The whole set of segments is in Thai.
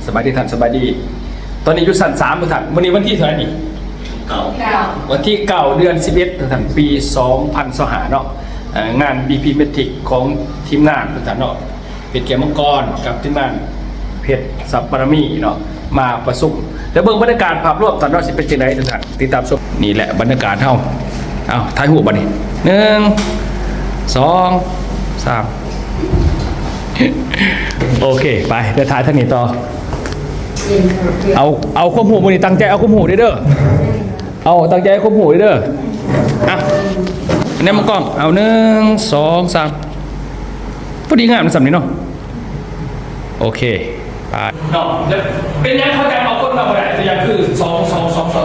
สบายดีท่านสบายดีตอนนี้อยู่สั้น3ท่านวันนี้วันที่เท่าไหร่นี่วันที่9 เดือน 11ท่านปี2025เนาะงาน BP Matrix ของทีมงานท่านเนาะเพชรเกียรติมังกรกับทีมงานเพชรสัปปารมีเนาะมาประชุมแล้วเบิ่งบรรยากาศภาพรวมตอนนี้สิเป็นจังได๋ท่านติดตามชมนี่แหละบรรยากาศเฮาเอาถ่ายรูปบัดนี้1 2 3โอเคไปเดี๋ยวถ่ายทางนี้ต่อเอาข้อมูลมันนี่ตั้งใจเอาข้อมูลเด้อเอาตั้งใจข้อมูลเด้ออ่ะเนี่ยมันกล้องเอา1 2 3พอดีงามมันสำนี้เนาะโอเคไปเนาะเป็นยังเขาจะเอาคนมาอะไรแต่ยังคือ2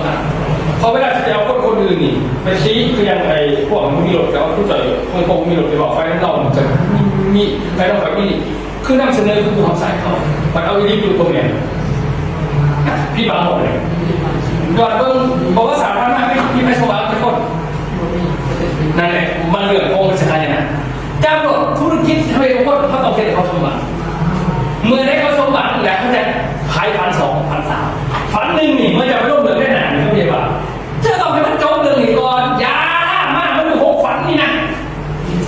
นะพอเวลาจะเอาคนอื่นนี่ไปชี้คือยังไงพวกมันมีรถแล้วผู้ใจคงมีรถไปบอกไฟนั้นเราจะมีไฟเราแบบนี้คือนำเสนอคือความใส่เขามันเอาอีดีอยู่ตรงนี้พี่บางบอกเลยก่อนเพิ่งบอกว่าสาธารณะพี่ไม่สบายทุกคนนั่นแหละมันเหลือโกงเป็นสกายนะจ้างรถธุรกิจทำไมทุกคนเขาต้องเก็บเขาสมบัติเมื่อได้เขาสมบัติแล้วเขาจะขาย1,200 1,300ฝันหนึ่งนี่มันจะไม่ร่วมเหลือแค่ไหนเขาเรียกว่าจะต้องให้มันจบเรื่องนี้ก่อนยามากมันมี6 ฝันนี่นะ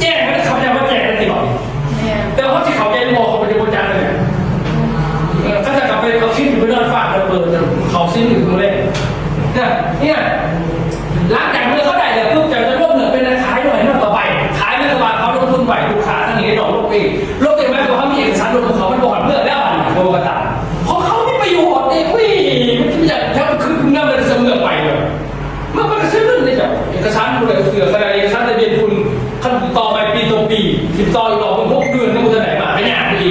แจ้งให้เขาจะมาแจ้งกันทีก่อนแต่เขาที่เขาใจมองเขาไปจะบริจาคเลยถ้าจะกลับไปเอาชิ้นอยู่ไปนอนฟาดระเบิดเขาชิ้นอยู่ตรงนี้เนี่ยหลังจากเมื่อเขาได้เนี่ยเพิ่งจะร่วมเหนือเป็นขายหน่อยต่อไปขายไม่สบายเขาลงทุนไหวลูกค้าทั้งนี้ดอกโลกเองโลกเองไม่ตัวเขามีเอกสารรวมของเขาไม่บอกเมื่อแล้วอันโดนกระตาเพราะเขาไม่ประโยชน์เองวิ่งมันจะถ้ามันคือคุณน้ำมันจะเสมอไปเลยเมื่อมันจะซื้อเรื่องนี้แบบเอกสารคุณเลยเสืออะไรเอกสารทะเบียนคุณขั้นต่อไปปีต่อปีติดต่ออีกรอบเป็น6 เดือนนี่คุณจะไหนมาไม่ยากดี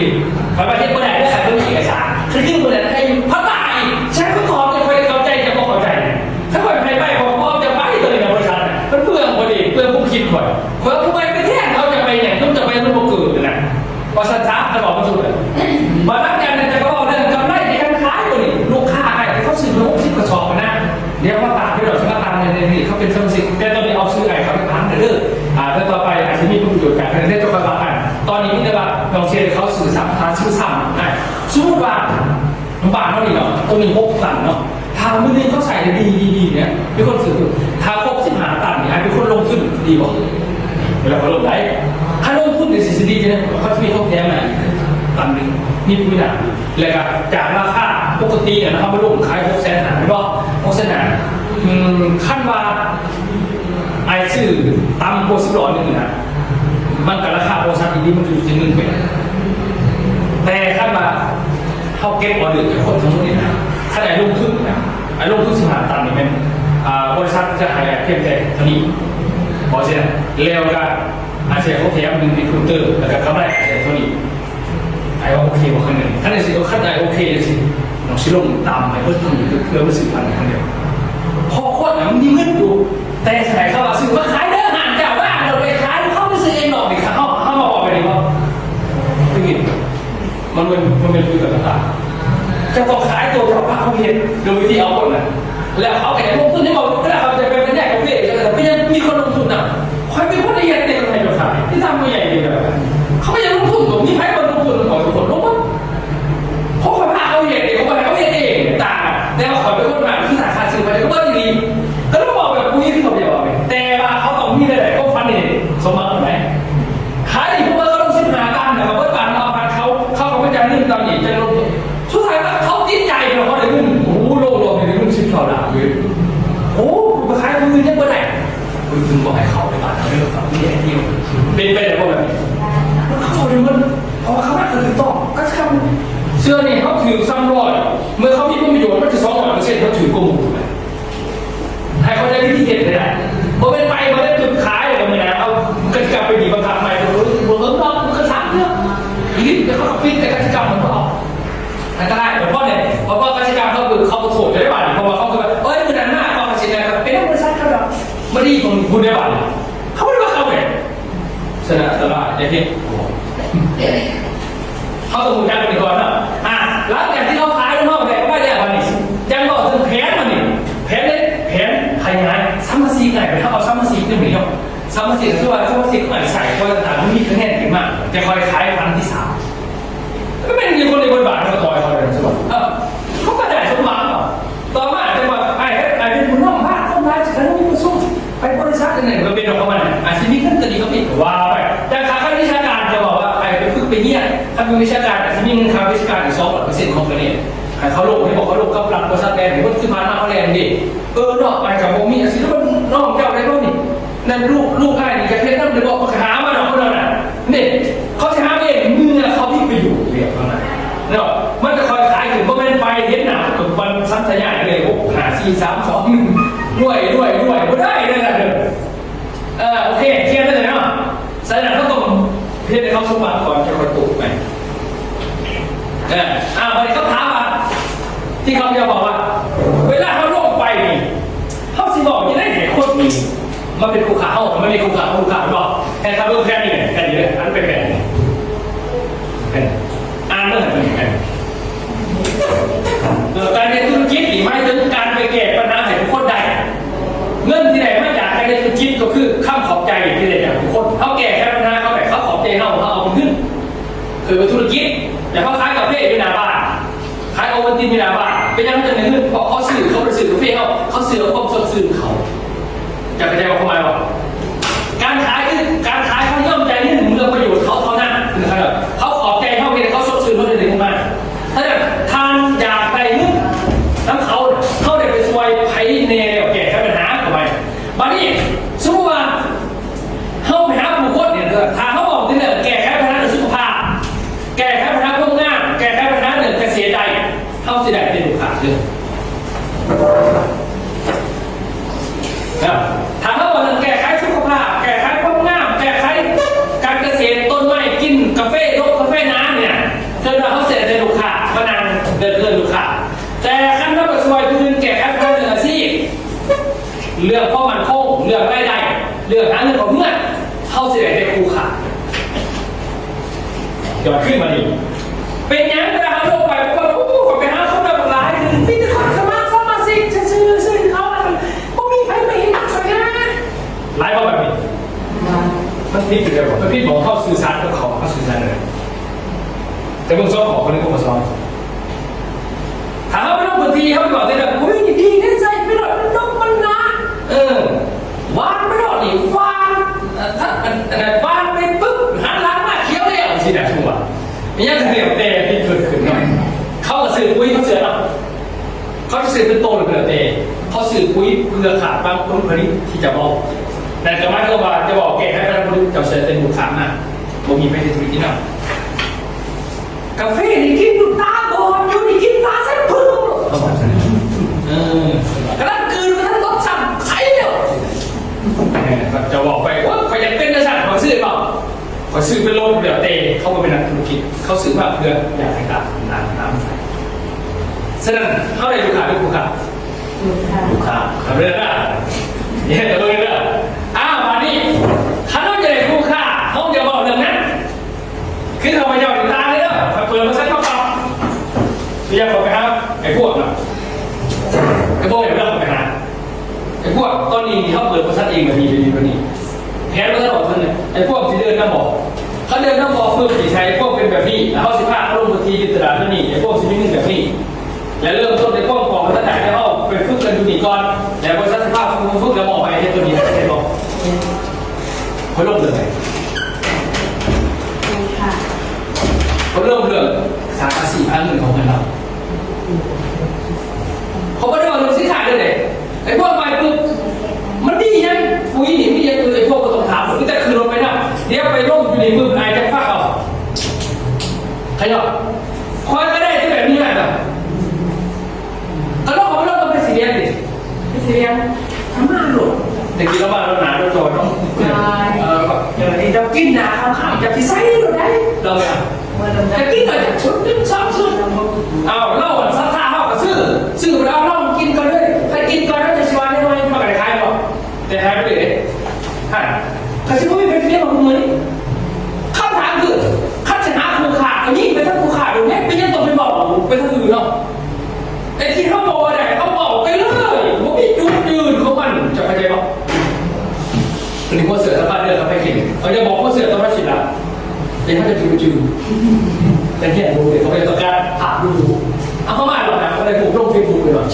ประเทศเมื่อไหร่ได้ใส่เรื่องเอกสารคือที่เมื่อไหร่ให้พระตายใช้พระกรจะคอยเข้าใจจะบอกเข้าใจถ้าคอยไปพอจะไปเลยในบริษัทมันเปลืองพอดีเปลืองผู้คิดคอยเพราะผู้ไปประเทศเราจะไปเนี่ยต้องจะไปรูปเกิดนะภาษาช้าจะบอกมาสุดเลยมาตั้งใจจะก็บอกเรื่องกำไรในการขายตัวนี้ลูกค้าอะไรเขาซื้อ60 กระสอบนะเดี๋ยวว่าตามที่เราใช้ตามในนี้เขาเป็นสมาชิกแต่ตอนนี้เอาซื้อไก่เขาไปทานเด้อแล้วต่อไปอาจจะมีผู้ประโยชน์จากการได้ตัวประกันตอนนี้นี่แต่ว่าลองเชียร์เขาสื่อสารชื่อซ้ำได้สมมติว่าบาทเท่านี้เนาะตัวนี้6 ตันเนาะทางมือนึงเขาใส่ดีเนี่ยเป็นคนสื่อทาง15 ตันเนี่ยเป็นคนลงทุนดีกว่าเวลาเขาลงได้ถ้าลงทุนในสิ่งดีเนี่ยเขาจะมีข้อแท้มาตันหนึ่งนี่ไม่ได้เลยครับจากราคาปกติเนี่ยนะครับมาลงขาย600,000 หาไม่บอก600,000 หาขั้นว่าไอ้ชื่อตามโพสิบล้อนึงนะมันกับราคาโพสัตอีกมันอยู่ที่1 เป็นแต่ขั้นว่าเขาเก็บออเดอร์จากคนทั้งหมดนี่นะถ้าไอ้ลงทุนนะไอ้ลงทุน15 ตันนี่เป็นบริษัทจะหายเพียงแต่เท่านี้พอใช่ไหมเร็วกันอาเซียนเขาแถม1 ในครูเตอร์แล้วก็เขาได้อาเซียนเท่านี้ไอ้ว่าโอเคกว่าขั้นหนึ่งขั้นในสิขั้นใดโอเคสิน้องชิลงตามไปเพื่อทำอยู่เพื่อมาสื่อพันธุ์ขั้นเดียวพอโคตรมันมีเงินอยู่แต่สายเขาว่าซื้อมาขายเด้อห่างจากว่าเราไปขายเข้าไปซื้อเองหรอกดิเขามาบอกไปเลยว่าไม่กินมันเป็นคุยกับต่างจะต้องขายตัวเขาเขาเห็นโดยที่เอาคนน่ะแล้วเขาแข่งลงทุนให้เราแล้วเขาจะเป็นแยกกาแฟแต่ไม่ยังมีคนลงทุนน่ะคอยเป็นคนละเอียดในการขายที่ทำไม่ใหญ่เลยแบบเขาไม่ยังลงทุนตรงนี้ใครคนลงทุนของทุกคนลงมั้งเพราะเขาพาเขาเห็นเองเขาเห็นเองต่างแต่เขาขอเป็นคนมาที่สาขาซื้อไปก็ว่าดีก็ต้องบอกแบบนี้ที่เขาเดียวแต่ว่าเขาต้องมีอะไรก็ฟันเองสมมติไหมขายพวกเราต้อง15 ตันแต่ว่าเมื่อการเอาพันเขาไม่จะนึ่งตามหญิงจะลงสุดท้ายเขาติดใจเราเขาเลยมึงโอ้โลในมึง10 เท่าด่าเลยโอ้มาขายมือเนี่ยเมื่อไหร่คุณถึงบอกให้เขาไปบ้านเขาไม่รู้ฝั่งที่แย่ที่เป็นไปได้พวกแบบนี้เขาเลยมันพอเขาไม่เคยต้องก็ทำเสื้อนี่เขาถือ300เมื่อเขามีประโยชน์มันจะ200%เขาถือโกงให้เขาได้วิธีเก็บได้พอเป็นไปมาได้จุดขายอะไรเนี่ยเอากระจับไปดีบังคับใหม่ตัวเรามันก็3 เรื่องอีกแล้วเขาปิดแต่กระจับมันก็ออกอันตรายเพราะเนี่ยเพราะกระจับเขาคือเขาโถดได้บ้างเพราะว่าเขาคือเอ้ยมันหน้าเขากระจับเป็นบริษัทเขาแบบไม่ดีของคุณได้บ้างเขาไม่ได้ว่าเขาเนี่ยชนะตลาดอย่างที่เขาต้องมุ่งใจไปก่อนนะหลังจากที่เขาขายแล้วเขาแต่ก็ไม่ได้วันนี้ยังบอกถึงแผนมันนี่แผนขยายซ้ำมาซีไงไปถ้าเอาซ้ำมาซีจะมีเนาะซ้ำมาซีคือว่าซ้ำมาซีก็ใส่ก็ต่างๆมันมีคะแนนถึงมากจะคอยขายพันที่ 3ก็เป็นคนในบทบาทเขาต่อยเขาเลยส่วน คือวิชาการแต่ที่มีเงินค่าวิชาการอีก2% ของคะแนนให้เขาลงให้บอกเขาลงกับหลักบริษัทแดนเห็นว่าขึ้นมาหน้าเขาแดนดินอกไปกับโมมี่สิแล้วมันนอกเจ้าได้บ้างนี่นั่นลูกไอ้นี่จะเพชรนั่นเดี๋ยวบอกมาหามาหน่อยคนนั้นเนี่ยเขาจะหาเองมือเขาที่ไปอยู่เรียบร้อยเนาะมันจะคอยขายถึงก็ไม่ไปเห็นหนากับวันซัดสยายเลยโอ้หา4 3 2ด้วยไม่ได้เลยนะโอเคเคลียร์ได้เลยเนาะสายหนักเขาต้องเพียรให้เขาสมบัติก่อนจะคอยตูไปวันนี้เขาถามว่าที่เขาจะบอกว่าเวลาเขาลงไปนี่เขาสิบอกจะได้เห็นคนนี้มันเป็นคู่ขาเขามันไม่มีคู่ขาบอกแค่ทำรูปแค่นี้แค่นี้เลยอันเป็นแบบนี้อ่านเรื่องอะไรกันการเรียนธุรกิจหรือไม่ถึงการไปแก้ปัญหาให้ทุกคนได้เงินที่ไหนมาจากการเรียนธุรกิจก็คือข้ามขอบใจที่ไหนอย่างทุกคนเขาแก้แค่ปัญหาเขาแบบเขาขอบใจเขาเอาขึ้นคือเป็นธุรกิจแต่เขาขายกาแฟอยู่หน้าบ้านขายโอวัลตินอยู่หน้าบ้านเป็นยังไงจะเงินเพราะเขาสื่อเขาไปสื่อกาแฟเขาสื่อความสดชื่นเขาจะเข้าใจว่าเขาหมายว่าการขายคือการขายเขาย่อมใจนี่ถึงเรื่องประโยชน์เขาเท่านั้นนะครับเขาขอบใจเขาเพียงเขาสดชื่นเขาได้ถึงมาถ้าทานอยากไปนึกทั้งเขาได้ไปช่วยไผ่เนรแก้ปัญหาทำไมบัดนี้สมมติว่าเขาไปหาบุคคลเนี่ยถ้าเขาบอกที่เนี่ยแก้ปัญหาเรื่องสุขภาพแก้ปัญหาพวกงานแก้ปัญหาเรื่องเกษตรใดเขาสิได้เป็นลูกค้าเลยถ้าเขาบอกแก้ไขสุขภาพแก้ไขความงามแก้ไขการเกษตรต้นไม้กินกาแฟรสกาแฟน้ำเนี่ยจนเขาเสร็จเป็นลูกค้ามานั่งเดินลูกค้าแต่ขั้นตอนประสวยคือแก้ไขปัญหาเรื่องอาชีพเรื่องข้อมันคงเรื่องรายได้เรื่องหาเงินของเพื่อนเขาเสร็จเป็นคู่ขาเดี๋ยวขึ้นมาดิเป็นยังไงเขาลงไปเพราะว่าเขาไปหาเขาแบบหลายคือที่จะสมาชิกจะซื้อเขาก็มีใครไม่เห็นหนักสักอย่างหลายแบบนี้มันพิษอยู่แล้วมันพิษบอกเขาสื่อสารกับเขาสื่อสารเลยแต่มึงชอบขอคนนี้ก็มาสอนถามเขาไม่ต้องบางทีเขาไปบอกได้แบบอุ้ยดีได้ใจไม่หลอดมันต้องมันนะวานไม่หลอดนี่วานถ้าวานไปปุ๊บหันหลังมาเคี้ยวเลยสินะชัวร์นี่ยังเรียบแต่ที่เกิดขึ้นหน่อยเขาสื่อปุ้ยเขาเสือเนาะเขาจะสื่อเป็นโตหรือเป็นเตะเขาสื่อปุ้ยเพื่อขาดบางคนผลิตที่จะบอกแต่จะไม่ก็ว่าจะบอกแกให้บางคนจะเสือเป็นบุคคลนะผมมีไม่ได้ธุรกิจนะกาแฟนี่กินดูตาบอดอยู่นี่กินตาเส้นพึ่งกระนั้นคืนกระนั้นรสสั่งใช้เดียวจะบอกไปว่าเขาอยากเป็นกษัตริย์เขาซื้อเปล่าเขาซื้อเป็นโลกเดียวเตะเขามาเป็นนักธุรกิจเขาซื้อมาเพื่ออยากให้ตามน้ำใสฉะนั้นเขาได้ลูกค้าด้วยลูกค้าทำเรื่องอะไรเนี่ยตัวนี้เลยวันนี้ถ้าต้องจะได้ลูกค้าเขาจะบอกเรื่องนั้นคือเขาไปยอมตาเลยเนาะเปิดมาใช้ข้าวเปล่าเรียกเขาไปครับไอ้พวกเนาะไอ้พวกเดี๋ยวเราไปหาไอ้พวกตอนนี้เขาเปิดบริษัทเองแบบนี้แพ้บริษัทบอกเพื่อนเลยไอ้พวกที่เดินน้ำบอกเขาเดินน้ำบอกเพื่อที่ใช้พวกเป็นแบบนี้แล้วเขา15เขาลงพื้นที่ยึดตลาดที่นี่ไอ้พวกที่นี่แบบนี้แล้วเริ่มต้นในพวกกองบริษัทไหนได้เข้าเป็นฝึกกันดูนี่ก่อนแล้วบริษัท15ฝึกแล้วมองไปที่ตัวนี้ใช่บอกเขาลงเลยเขาเริ่มเรื่อง3-4,000ของเงินเราเขาไม่ได้ว่าลงสินค้าเลยไอ้พวกไปปุ๊บมันดียังปุ๋ยนี่ไม่ยังคือไอ้พวกก็ต้องถามผมแต่คือลงไปนะเดี๋ยวไปร่มอยู่ในมือไอ้จะฟาดเอาใครหรอคอยก็ได้ที่แบบนี้แหละก็ลงเขาไม่ลงก็ไปสีเรียนดิไปสีเรียนทำมาหลุดเด็กกินแล้วบ้านเราหนาเราโจรต้องอย่างนี้เรากินหนาข้าวจากที่ไซส์เราได้เราไม่เอาแต่กินก็จากชุดนึง2 ชุดเอาเล่าวันสักท่าเข้ากับซื้อไปเอาเล่ากินก่อนเลยถ้ากินก่อนแล้วจะชวนได้ไหมมากันขายบอกแต่ขายไม่ได้ฮะเขาชิบุ้ยเป็นเรื่องของมือคำถามคือข้าชนะคู่ขาดยิ่งไปทั้งคู่ขาดดูเนี่ยไม่ยังต้องไปบอกไปทั้งอื่นเนาะไอ้ที่เขาบอกอะไรเขาบอกไปเลยว่ามีจุดยืนของมันจะเข้าใจป่ะหรือว่าเสือสะพานเดินเขาไปกินเขาจะบอกว่าเสือต้องมาฉีดละเดี๋ยวเขาจะจืดแต่แค่ดูเลยเขาไปต้องการถามดูเอาเข้ามาหรอกนะอะไรผมลงเฟซบุ๊กเลยหรอ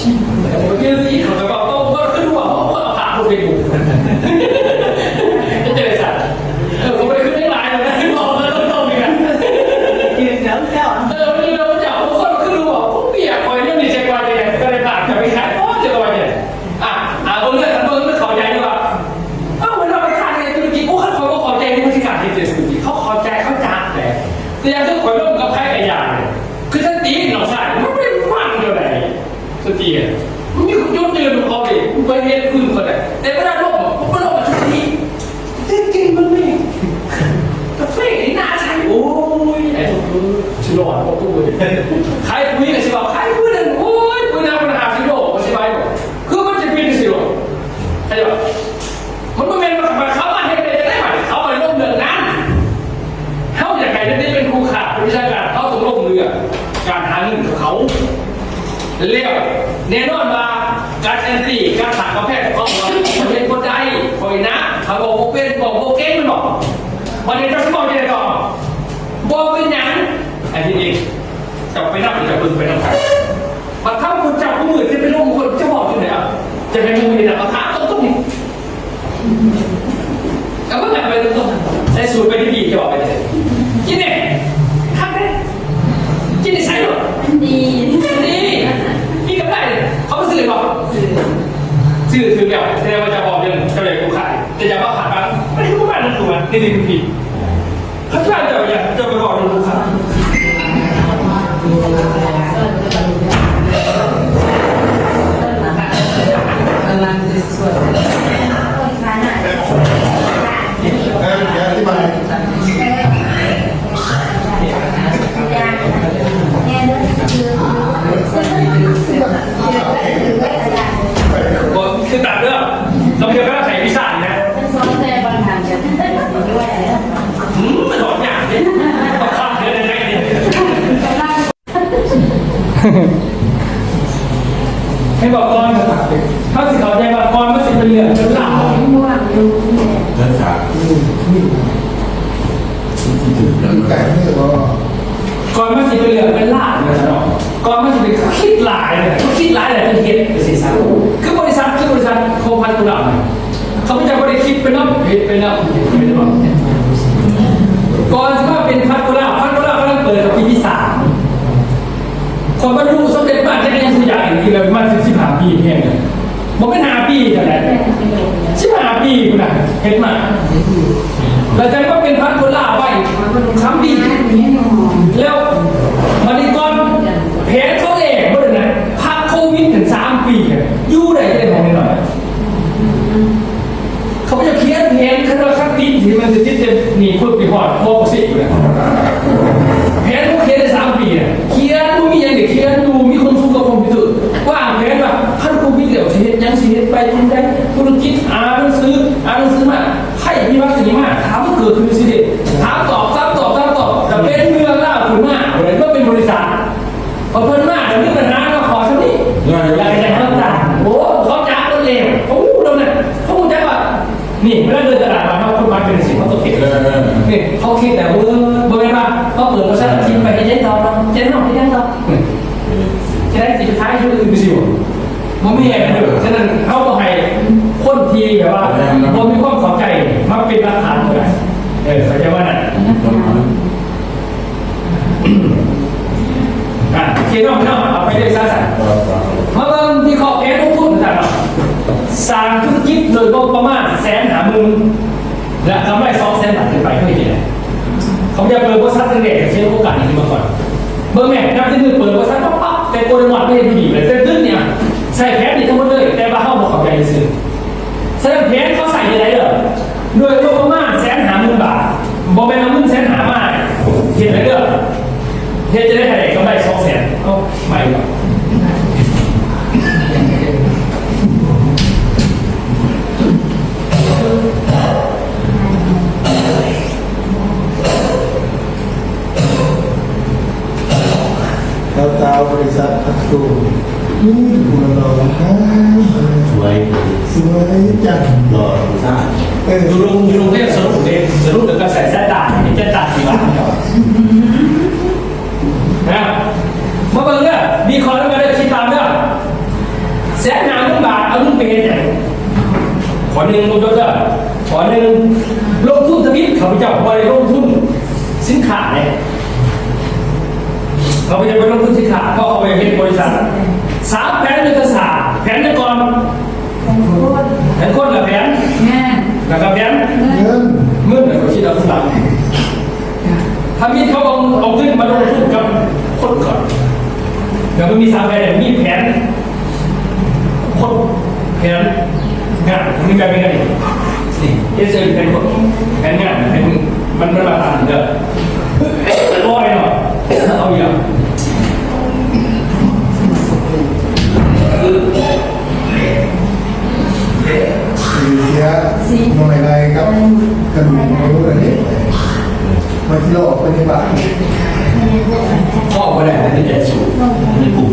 แต่ผมยืดอีกเขาจะบอกต้องก็ขึ้นหัวเขาเอาถามลงเฟซบุ๊กจะเจอสัตว์เขาไปขึ้นได้หลายเลยนะบอกแล้วต้องมีกันยืนแล้ว ใครคุยกับสิบอกใครคุยนั่นโอ้ยคุยนานมันหาสิโลก็สิบายบอกคือมันจะเป็นสิโลใช่ปะมันไม่เป็นมันเขามาเห็นได้ไหมเขาไปร่วมเรื่องนั้นเขาอยากไงจะได้เป็นครูขาดวิชาการเขาต้องร่วมเรือการหาเงินกับเขาเรียกแน่นอนว่าการแอนตี้การสั่งกาแฟของเขาเป็นคนใจคอยนะเขาบอกโอเป็นบอกโอเก้มันบอกวันนี้จะบอกยังไงต่อบอกเป็นยังไอ้ที่เองจะไปนั่งจะบึงไปนั่งกันบัดถ้าคุณจับผู้มือจะไปลงคนจะบอกยังไงอ่ะจะเป็นมือเห็นอ่ะขาต้องนี่ก็ไม่แบบไปตรงๆใช้สูตรไปที่ดีจะบอกไปเลยกินเนี่ยทำได้กินได้ใช่หรอดีนี่ก็ได้เขาไม่สื่อหรอกสื่อถึงแล้วแสดงว่าจะบอกยังจะเลยกูขายจะจะว่าขาดบ้างไม่ได้กูบ้านนั่นถูกไหมนี่ดีผิดเขาจะจะไปบอกยังกูขายคือตัดเรื่องเราเพียงแค่ใส่พิซซ่านะมันหอมอย่างนี้ต้องข้ามเดือนได้ไหมให้บอกก่อนถ้าสิเขาใจบอกก่อนว่าสิเป็นเรื่องเป็นราวเรื่องสาวก่อนว่าสิเป็นเรื่องเป็นล่าเลยนะก่อนว่าสิเป็นคิดหลายเลยคิดหลายเลยเป็นเฮ็ดเป็นสิสันคือบริษัทโคพันธุระเขาไม่จะบริคิดเป็นน้ำเฮ็ดเป็นน้ำไม่ได้บอกก่อนว่าเป็นพันธุระกำลังเปิดกับปีที่3คนบรรลุสมเด็จบ้านจะยังตัวอย่างอย่างนี้เลยมา15 ปีเพียงบอกเป็น5 ปีกันแหละ15 ปีคุณน่ะเห็นมาแล้วใจก็เป็นพันธุระไว้3 ปีแล้วมาดิก่อนแผนเขาเองว่าเนี่ยพักโควิดถึง3 ปีอยู่ได้ได้ของนิดหน่อยเขาจะเขียนเพลงขั้นว่าขั้นปีที่มันจะหนีเพื่อไปหอดโควิดอยู่เลยแผนเขาเขียนได้3 ปีเนี่ยเขียนดูมีอย่างเด็กเขียนดูมีคนสู้กับคอมพิวเตอร์ว่างแผนว่าขั้นโควิดเดี๋ยวชีวิตยังชีวิตไปทำได้ธุรกิจอ่านหนังสือมาให้มีวัคซีนมาถามว่าเกิดขึ้นสิเด็กถามตอบแต่เป็นเรื่องเล่าขึ้นมาเหมือนว่าเป็นบริษัทพอเพิ่นมาเดี๋ยวมีปัญหาก็ขอสักนิดอยากจะให้ต่างโอ้เขาจ้าคนเลวเขาเราเนี่ยเขาจะว่านี่เวลาเดินตลาดมาเขาคนมาเป็นสิ่งเขาต้องคิดนี่เขาคิดแต่เบอร์มาเขาเปิดบริษัททีมไปให้เจ๊ต่อเจ๊ต่อจะได้สินค้าที่อื่นไปสิวมันไม่แย่เลยฉะนั้นเขาต้องให้คนทีแบบว่าคนมีความเข้าใจมาเป็นหลักฐานเลยเข้าใจว่านั่นเขียนออกเอาไปเลยซะมาเริ่มที่ขอบแก้ทุกทุนแต่สร้างธุรกิจโดยประมาณ150,000และทำได้200,000 บาทขึ้นไปเพื่อที่ไหนเขาจะเปิดบริษัทเด็กเช่นโอกาสนี้มาก่อนเบอร์แม่นับที่1เปิดบริษัทปั๊บแต่โกลด์มอดไม่ได้ดีเลยแต่ตึ้งเนี่ยใส่แผนนี่ทั้งหมดเลยแต่ว่าเขาบอกเขาใจซื้อแสดงแผนเขาใส่ยังไงเหรอโดยประมาณ150,000 บาทบอกไปนะมึง150,000 มาเห็นอะไรเด้อเฮ็ดจะได้ไหนก็ได้200,000เอาใหม่หรอดาวบริษัทอัตโตนี่หัวเราสวยจังหล่อสะอาดดูลงเรียกสรุปเดี๋ยวก็ใส่แซ่ด่านนี่จะด่านกี่บาทนะมาเบิ่งเนี่ยมีคอแล้วมาได้คิดตามเนี่ย150,000 บาทเอาลุงไปเห็นเนี่ยขอ1ลงทุนเด้อขอ1ลงทุนทวิตเขาไปจับบริลงทุนสินค้าเนี่ยเขาไปจะไปลงทุนสินค้าก็เขาไปเป็นบริษัท3 แผนยุทธศาสตร์แผนก่อนแผนคนกับแผนแล้วก็แผนเงินเขาคิดเอาทุกหลังถ้ามีเขาเอาขึ้นมาลงทุนกับคนก่อนเดี๋ยวมันมี3 แผนมีแผนคนแผนงานมีแบบเป็นไงนี่เอสเอ็มเป็นคนแผนงานเป็นมันมาตามเด้อร้อยเนาะเอาอย่าง น้อยไรครับกระดูกไม่รู้อะไรนี่มาที่เราออกไปในบ้าน พ่อก็ได้ที่จะสูงในกลุ่ม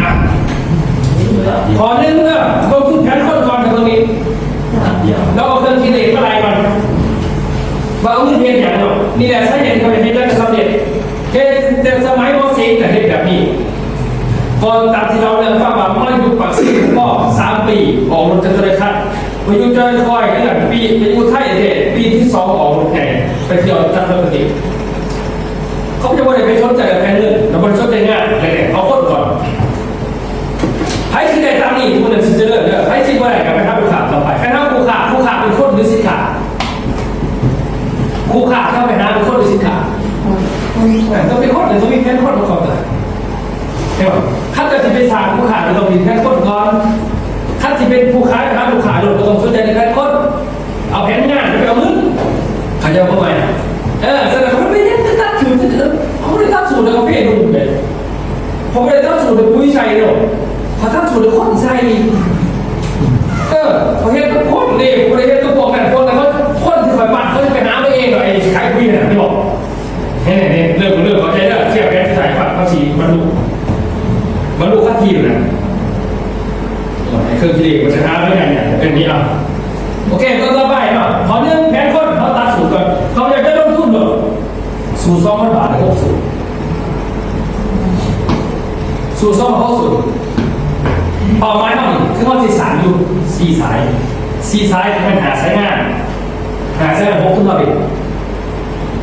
อ่ะขอเรื่องต้องขึ้นแผนข้อก่อนในตรงนี้แล้วเอาเครื่องคิดเลขอะไรก่อนว่าเอาเงินเพียงอย่างเดียวนี่แหละสาเหตุที่ทำให้ได้สำเร็จแต่สมัยมอสิงแต่เห็นแบบนี้พอตามที่เราเรียนฟังว่าไม่ยุคปักซี่ก็3 ปีออกรถจะเลยคัดไปยุคจอยคอยนั่นแหละปีไปยุคไทยเด็ปีที่2ออกรถไงไปเที่ยวจัดรถติดเขาจะว่าไปสนใจกับแพนเรื่องแต่มันสนใจง่ายเลยเอาคนก่อนให้ที่ใดตามนี้ทุกคนจะเลิกเนี่ยให้ที่ว่าไหนกับไปทำผู้ขาต่อไปใครทำผู้ขาเป็นคนหรือสิขาผู้ขาเข้าไปหาเป็นคนหรือสิขาต้องเป็นคนหรือต้องมีแค่คนมาก่อนเลยเห็นไหมขั้นจะเป็นทางผู้ขาเราต้องมีแค่คนก่อนขั้นที่เป็นผู้ขาหาผู้ขาเราต้องสนใจในแค่คนเอาแผนงานไปเอาเงินขยับเข้าไปแสดงว่าไม่ได้ตัดสูตรเขาไม่ได้ตัดสูตรแล้วก็เปลี่ยนรูปเลยผมไม่ได้ตัดสูตรเป็นผู้ใช้หรอกเขาตัดสูตรเป็นคนใช้เขาเห็นทุกคนเลยเขาเห็นทุกคนกันคนแล้วเขาคนที่คอยปั่นเขาจะไปหาไปเองหน่อยขายคุยเนี่ยที่บอกเนี่ยเรื่องเขาใจเรื่องเทียบแค่ใส่ผัดภาษีบรรลุค่าทีมนะเครื่องคิดเลขมันจะหาไม่ได้เนี่ยเป็นนี้เอาโอเคก็ต่อไปเนาะขอเรื่องแผนคนเขาตัดสูตรก่อนเขาอยากได้ลงทุนหรอสูตร2,000 บาท60สูตร2,000 60เป้าหมายเท่านี้คือเขาจะสั่งอยู่4 สายมันหาสายงาน6ขึ้นมาเอง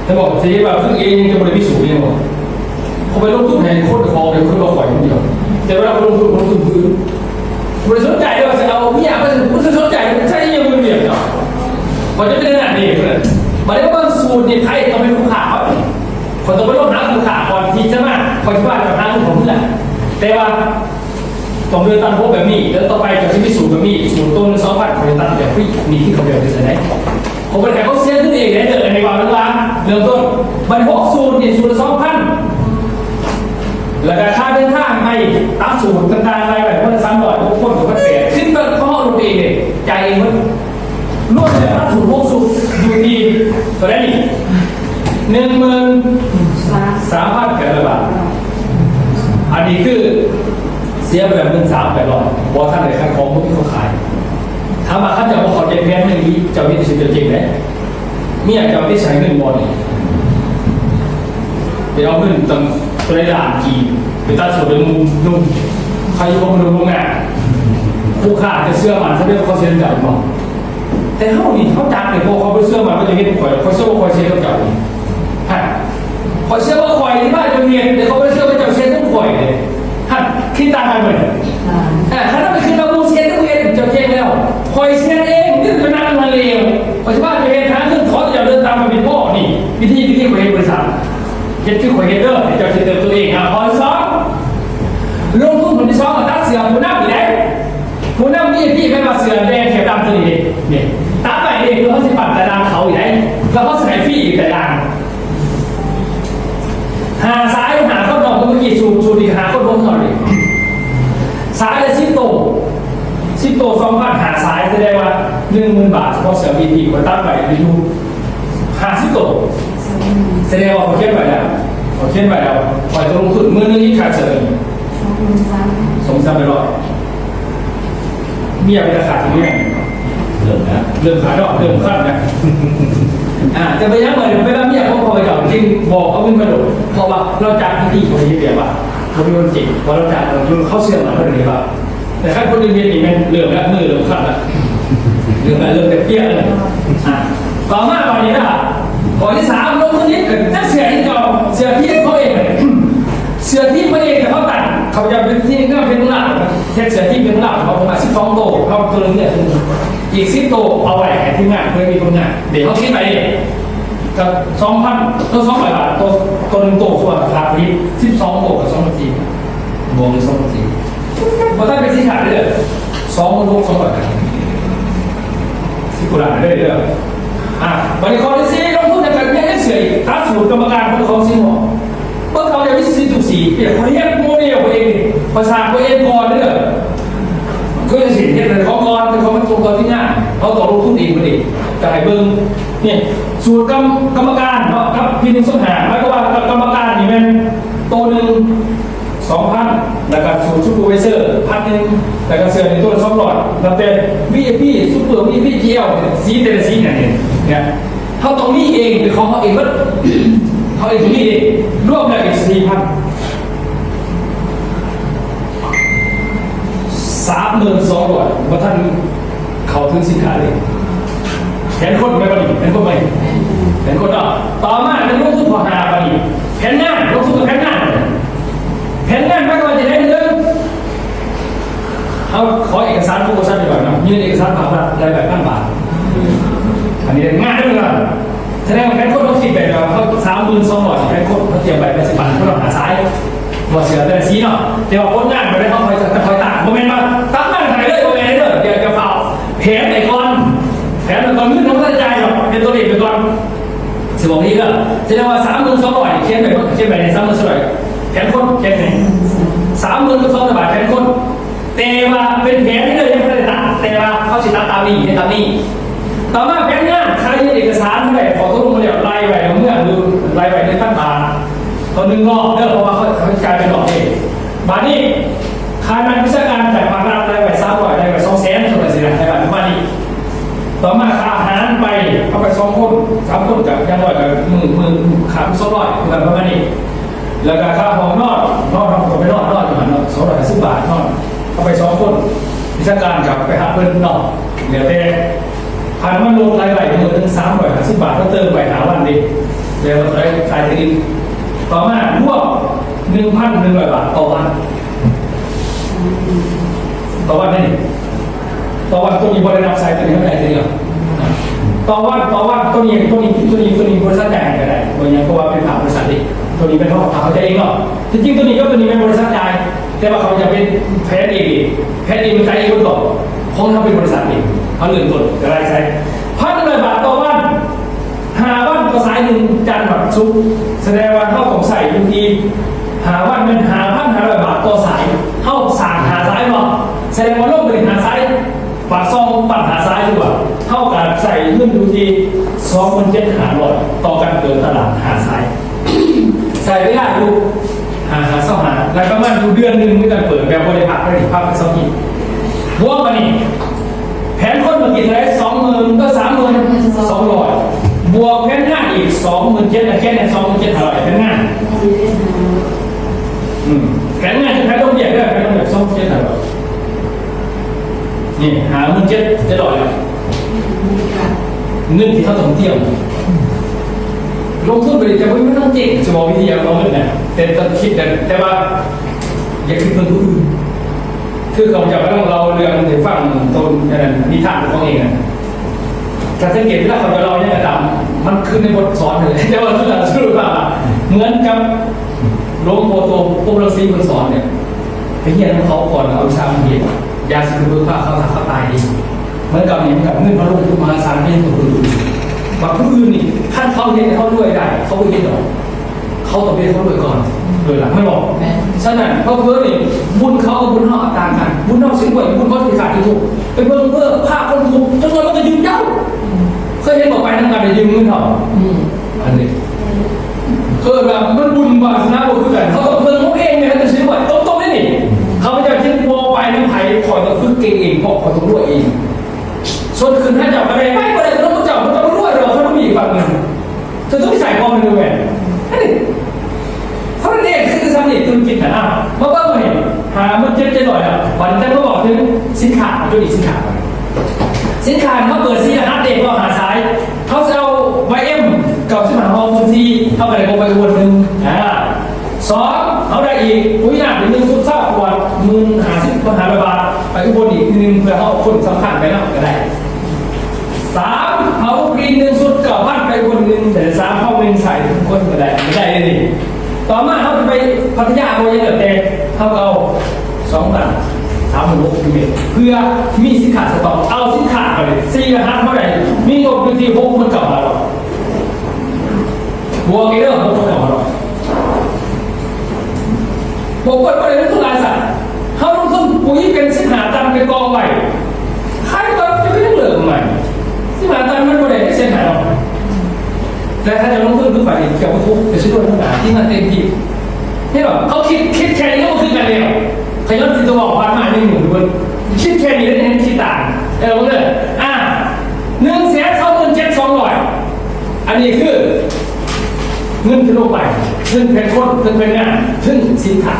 แต่บอกทีนี้แบบเครื่องเองยังจะบริพิสูจน์ยังบอกเขาไปลงทุนแทนโคตรคอเลยคนเราปล่อยคนเดียวแต่เวลาลงทุนพื้นบริสุทธิ์ใจด้วยว่าจะเอาไม่อยากไม่สนใจใช่ยังมือเดียวเนาะพอจะเป็นขนาดนี้เลยมาได้ว่าสูตรเนี่ยใครต้องเป็นผู้ขาเขาคนต้องไปลงหาผู้ขาก่อนที่จะมาคอยที่ว่าจะหาเงินของเพื่อนแต่ว่าต้องเดินตามพวกแบบนี้แล้วต่อไปจะที่พิสูจน์แบบนี้สูตรต้น2,000เขาจะตั้งแบบพี่มีที่เขาเดียวจะไหนผมเป็นแต่เขาเสียขึ้นเองได้เดินในวันละล้านเริ่มต้นมัน6 สูตรเนี่ยสูตรละ2,000แล้วก็ค่าเดินทางไปตามสูตรต่างๆอะไรแบบว่า300ทุกคนกับเศษขึ้นต้นเขาเอาลงเองเลยใจเองมันรวดเลยตามสูตร6 สูตรอยู่ดีตัวนี้13,000 บาทอันนี้คือเสียแบบ13,800เพราะท่านในขั้นของที่เขาขายถามมาข้าจะบอกเขาจะแพ้ไม่ดีเจ้าที่จะจริงไหมเมียเจ้าที่ใช้เงินบอลไปเอาเงินตั้งตัวได้ล้านกีไปตัดส่วนเป็นนุ่มใครก็มาดูโรงงานผู้ขาจะเชื่อมันเขาเรียกเขาเชื่อใจมั้งแต่เขานี่เขาจัดเลยพอเขาไปเชื่อมันก็จะเห็นคอยเขาเชื่อว่าคอยเชื่อเขาเจ้าฮะคอยเชื่อว่าคอยที่บ้านจะเรียนแต่เขาไม่เชื่อว่าเจ้าเชื่อต้องคอยเลยฮะคิดตามกันเหมือนถ้าเราไปคิดเราบูเชียนต้องเรียนเจ้าเก่งแล้วคอยเชียนเองนี่เป็นนักมาเรียนคอยที่บ้านจะเรียนทางเรื่องเขาจะเดินตามมาเป็นพ่อนี่วิธีคอยเรียนบริษัทเก็บชื่อคอยเรียนเด้อเจ้าเชื่อตัวเองคอยซ้อมลงทุนคนที่ซ้อมตัดเสือผู้นำอีกแล้วผู้นำนี่พี่ไม่มาเสือแดงเขียวดำตัวนี้เนี่ยตัดไปเองคือเขาสิปัดแต่ดำเขาอีกแล้วแล้วเขาใส่ฟี่อีกแต่ดำหาซ้ายหาข้อดอกเมื่อกี้สูดีหาข้อดอกหน่อยซ้ายเลย10 โต2,000หาซ้ายแสดงว่า10,000 บาทเฉพาะเสือบีทีคนตั้งไปดู50 โตแสดงว่าเขาเขียนไปแล้วปล่อยจะลงทุนมือนึงที่ขาดเสือ2,300เมียเป็นราคาที่นี่เริ่มขายดอกเริ่มขั้นนะจะไปยังไงไปบ้านเมียเขาคอยจับจริงบอกเขาเป็นกระโดดเพราะว่าเราจัดพิธีคนที่เดียวว่าเขาเป็นคนจริงพอเราจัดเขาเชื่อมันคนนี้ว่าแต่ถ้าคนอื่นนี่มันเริ่มแล้วมือเริ่มขั้นแล้วเริ่มแต่เปี้ยเลยต่อมาตอนนี้นะก่อนที่3ลงทุนนี้เกิดจะเสียที่เขาเสียที่เขาเองเสือที่เขาเองแต่เขาตัดเขาจะเป็นที่ก็เป็นหลักแค่เสือที่เป็นหลักเขาประมาณ12 โตเขาตัวนึงเนี่ยอีก10 โตเอาไว้ที่งานเพื่อมีคนงานเดี๋ยวเขาคิดไปกับ2,000ตัว200 บาทตัว1 โตส่วนราคาที่12 โตกับ2,400บวก2,400พอถ้าเป็นที่ขาดเลย2,600 200 บาทสิบกว่าล้านได้เลยวันนี้ข้อที่4ลงทุนในการเลี้ยงเสือตัดสูตรกรรมการของเขาสิหมอเมื่อเขาเรียนวิสิต4 เปลี่ยนเขาเรียกโมเดลเองภาษาเขาเองก่อนเลยก็จะสิ่งที่ไป เป็นของกรเป็นของมันส่งกรที่งานเขาต่อลงทุนเองพอดีแต่ไอ้เบิ้งเนี่ยสูตรกรรมการเนาะครับพี่หนึ่งส้นหาหมายก็ว่ากรรมการนี่เป็นตัวหนึ่ง2,000แล้วก็สูตรซูเปอร์ไวเซอร์1,000แล้วก็เสือในตัวละ200แล้วแต่ VIP ซูเปอร์ VIP เจียวสีแต่ละสีเนี่ยเขาต้องมีเองหรือเขาเองก็เขาเองตรงนี้เองรวมแล้วอีก4,000 32,000ว่าท่านเขาถึงสินค้าเลยแผนคนไปก่อนดิแผนคนไปแผนคนต่อมาเป็นลงทุนพอหาไปดิแผนงานลงทุนกับแผนงานไม่ว่าจะได้เงินเขาขอเอกสารโปรโมชั่นดีกว่านะยื่นเอกสารผ่านรายแบบตั้งบาทอันนี้ง่ายด้วยนะแสดงว่าแผนคนต้องคิดแบบเขา32,000แผนคนเขาเตรียมแบบ80 บาทเขาต้องหาซ้ายหัวเสือแต่ละสีเนาะเดี๋ยวคนงานไปได้เขาคอยต่างโมเมนต์มาตั้งงานไหนเลยโมเมนต์เด้อเดี๋ยวเฝ้าแผนไหนก่อนขึ้นน้ำตาใจหรอกเป็นตัวเด็กไปก่อนสิบอกนี้ก็แสดงว่า32,000เขียนไปใน32,000แผนคนเขียนไหน32,000 บาทแผนคนแต่ว่าเป็นแผนที่เลยยังไม่ได้ตัดแต่ว่าเขาสิตัดตามนี้ให้ตามนี้ต่อมาแผนงานใครยื่นเอกสารเท่าไหร่ขอต้องลงมาเดี๋ยวไล่ไปเมื่อดูไล่ไปในขั้นตอนคนหนึ่งรอบเนื่องเพราะว่าเขากลายเป็นดอกเองบานี้คายมันพิจารณาแต่บางร้านได้ไป300ได้ไป200,000ส่วนสินะใช่ป่ะบานี้ต่อมาค่าอาหารไปเอาไป2 คน3 คนกับยังหน่อยกับมือขาด200แบบประมาณนี้แล้วก็ค่าห้องนอนผมไปนอนอยู่หัน250 บาทนอนเอาไป2 คนพิจารณากับไปหาเพื่อนนอนเดี๋ยวแต่ผ่านมันลงรายไหลมือถึง350 บาทก็เติมไปหาวันดีเดี๋ยวเราใส่ติดต่อมารวม 1,100 บาทต่อวันนี่ต่อวันตัวนี้บริษัทใส่ตัวนี้เท่าไหร่ตัวเดียวต่อวันตัวนี้บริษัทใหญ่ก็ได้ตัวนี้เพราะว่าเป็นผ่าบริษัทดิตัวนี้เป็นเขาผ่าเขาจะเองเนาะจริงๆตัวนี้ก็ตัวนี้เป็นบริษัทใหญ่แต่ว่าเขาจะเป็นแพทย์เองมันใช้เองก่อนเขาทำเป็นบริษัทเองเขาเลื่อนต้นจะได้ใช้1,100 บาทต่อวัน5 วันก็สาย1จันทร์แบบซุปแสดงว่าเข้าของใส่ทุกที5 วันเป็น5,500 บาทต่อสายเข้าสั่งหาสายมาแสดงว่าโลกเป็นหาสายปากซองปัดหาสายดีกว่าเข้ากับใส่เงื่อนทุกที27,500ต่อกันเกินตลาดหาสายใส่ไม่ได้ดูหาเสาหาแล้วประมาณดูเดือนหนึ่งไม่กันเปิดแบบบริษัทได้ภาพเป็นเสาอีกบวกมานี่แผนคนมากี่เท่าไร20,000ก็3,200บวกแผนงานอีก27,000แค่เนี่ย27,500แผนงานแผนงานจะแผนต้องเบียดด้วยแผนต้องแบบ27,500นี่57,000จะดอยแล้วเงินที่เขาต้องเที่ยวลงทุนไปจะไม่ต้องเก่งจะบอกวิธีเอาเงินเนี่ยแต่ต้องคิดแต่ว่าอย่าคิดเงินผู้อื่นคือเขาจะไม่ต้องเราเรื่องถึงฝั่งตนนิทานของเองนะการสังเกตว่าเขาจะเราเนี่ยดำมันขึ้นในบทสอนเลยแต่ว่าทุกอย่างชื่อว่าเหมือนกับหลวงปู่โตพวกฤาษีคนสอนเนี่ยไปเรียนเขาก่อนเอาชาเรียนยาสิบเบอร์เขาตายดีเหมือนกับเนี่ยกับเงินพระลงทุนมหาศาลให้คนอื่นบางผู้อื่นนี่ขั้นเขาเห็นเขาด้วยได้เขาไม่เห็นหรอกเขาต้องเป็นเขาด้วยก่อนโดยหลังไม่บอกฉะนั้นเพราะเพื่อนนี่บุญเขากับบุญเขาต่างกันบุญเขาสิ่งไหวบุญเขาที่ขาดที่ถูกไปเบิ่งเพื่อภาพคนถูกจนวันมันจะยืมเจ้าเคยเห็นบอกไปทำงานไปยืมเงินเขาอันนี้คือแบบมันบุญบาสนาบุญคือกันเขาต้องเบิ่งเขาเองเนี่ยเขาจะสิ่งไหวตรงๆนี่นี่เขาไม่จะคิดวอไปน้ำไผ่คอยต้องฝึกเก่งเองเพราะเขาต้องรู้เองส่วนคืนถ้าจับอะไรไม่ก็เลยต้องจับมันจะรู้อะไรเขาต้องมีฝั่งหนึ่งเธอต้องใส่ความเป็นด้วยเขาเรียกคือสำเร็จตุนกินนะเมื่อวันนี้มันเจ็บหน่อยอ่ะวันจันทร์ก็บอกถึงสินค้าตัวนี้สินค้าเขาเปิดซีนะเด็กก็หาสายเขาจะเอาไวเอ็มกับสมาร์ทโฟนซีเข้าไปในโมบายวนหนึ่ง2เขาได้อีกปุ๋ยหนัก1สุดเศร้าขวด1,500 บาทไปอุบลอีก1เพื่อเขาคนสำคัญไปแล้วก็ได้3เขากิน1สุดกับบ้านไปคนหนึ่งแต่3เข้า1ใส่ทุกคนก็ได้ไม่ได้เลยต่อมาเขาไปพัทยาโดยยังเหลือแต่เขาเอา2 ตัน36,000 เมตรเพื่อมีสินค้าสต็อกเอาสินค้าไป4 รหัสเท่าไหร่มีงบอยู่ที่6,000 กลับมาหรอกบวกอีกเรื่อง6,000 กลับมาหรอกบอกว่าประเด็นทุกรายสัตว์เขาลงทุนปุ๋ยเป็น15 ตันเป็นกองไว้ ถ้าจะลงทุนคือฝ่ายเกี่ยวกับทุกไปช่วยด้วยทั้งหลายที่มันเต็มที่นี่แบบเขาคิดแค่นี้ก็คือกันเลยขยันที่จะบอกความหมายในหมู่ด้วยคิดแค่นี้แล้วเนี่ยคิดต่างว่าเลย127,200อันนี้คือเงินที่ลงไปเงินเป็นคนเงินเป็นงานซึ่งสินค้า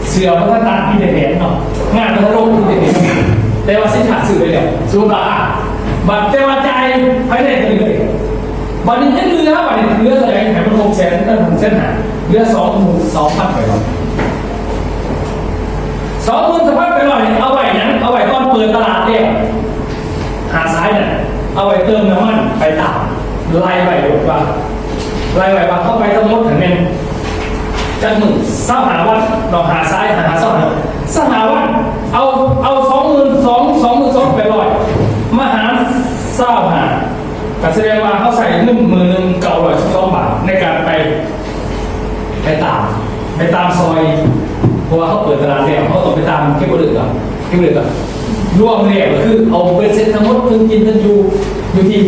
เสือพัฒนาที่เด่นๆเนาะงานพัฒนาโลกที่เด่นๆแต่ว่าสินค้าสื่อไปแล้วสูงกว่าบัตรแต่ว่าใจภายในตัวนี้เลยบัตรนี้เรือบัตรนี้เรือแสดงหายมัน600,000นั่นผมเส้นหาเรือ22,000ไปแล้ว22,000ไปหน่อยเอาไว้นั้นเอาไว้ตอนเปิดตลาดเนี่ยหาซ้ายเนี่ยเอาไว้เติมน้ำมันไปตามไล่ไปดูว่าไล่ไปว่าเข้าไปทั้งหมดถึงเป็นจัดหนึ่งเศร้าหาวันเราหาซ้ายหาเศร้าหาวันเอา22,000ไปลอยมาหาเศร้าหาก็แสดงว่าเขาใส่1,912 บาทในการไปตามซอยเพราะว่าเขาเปิดตลาดแล้วเขาต้องไปตามเก็บเลือกรวมเนี่ยก็คือเอาเป็นเซ็ตทั้งหมดคือกินกันอยู่ที่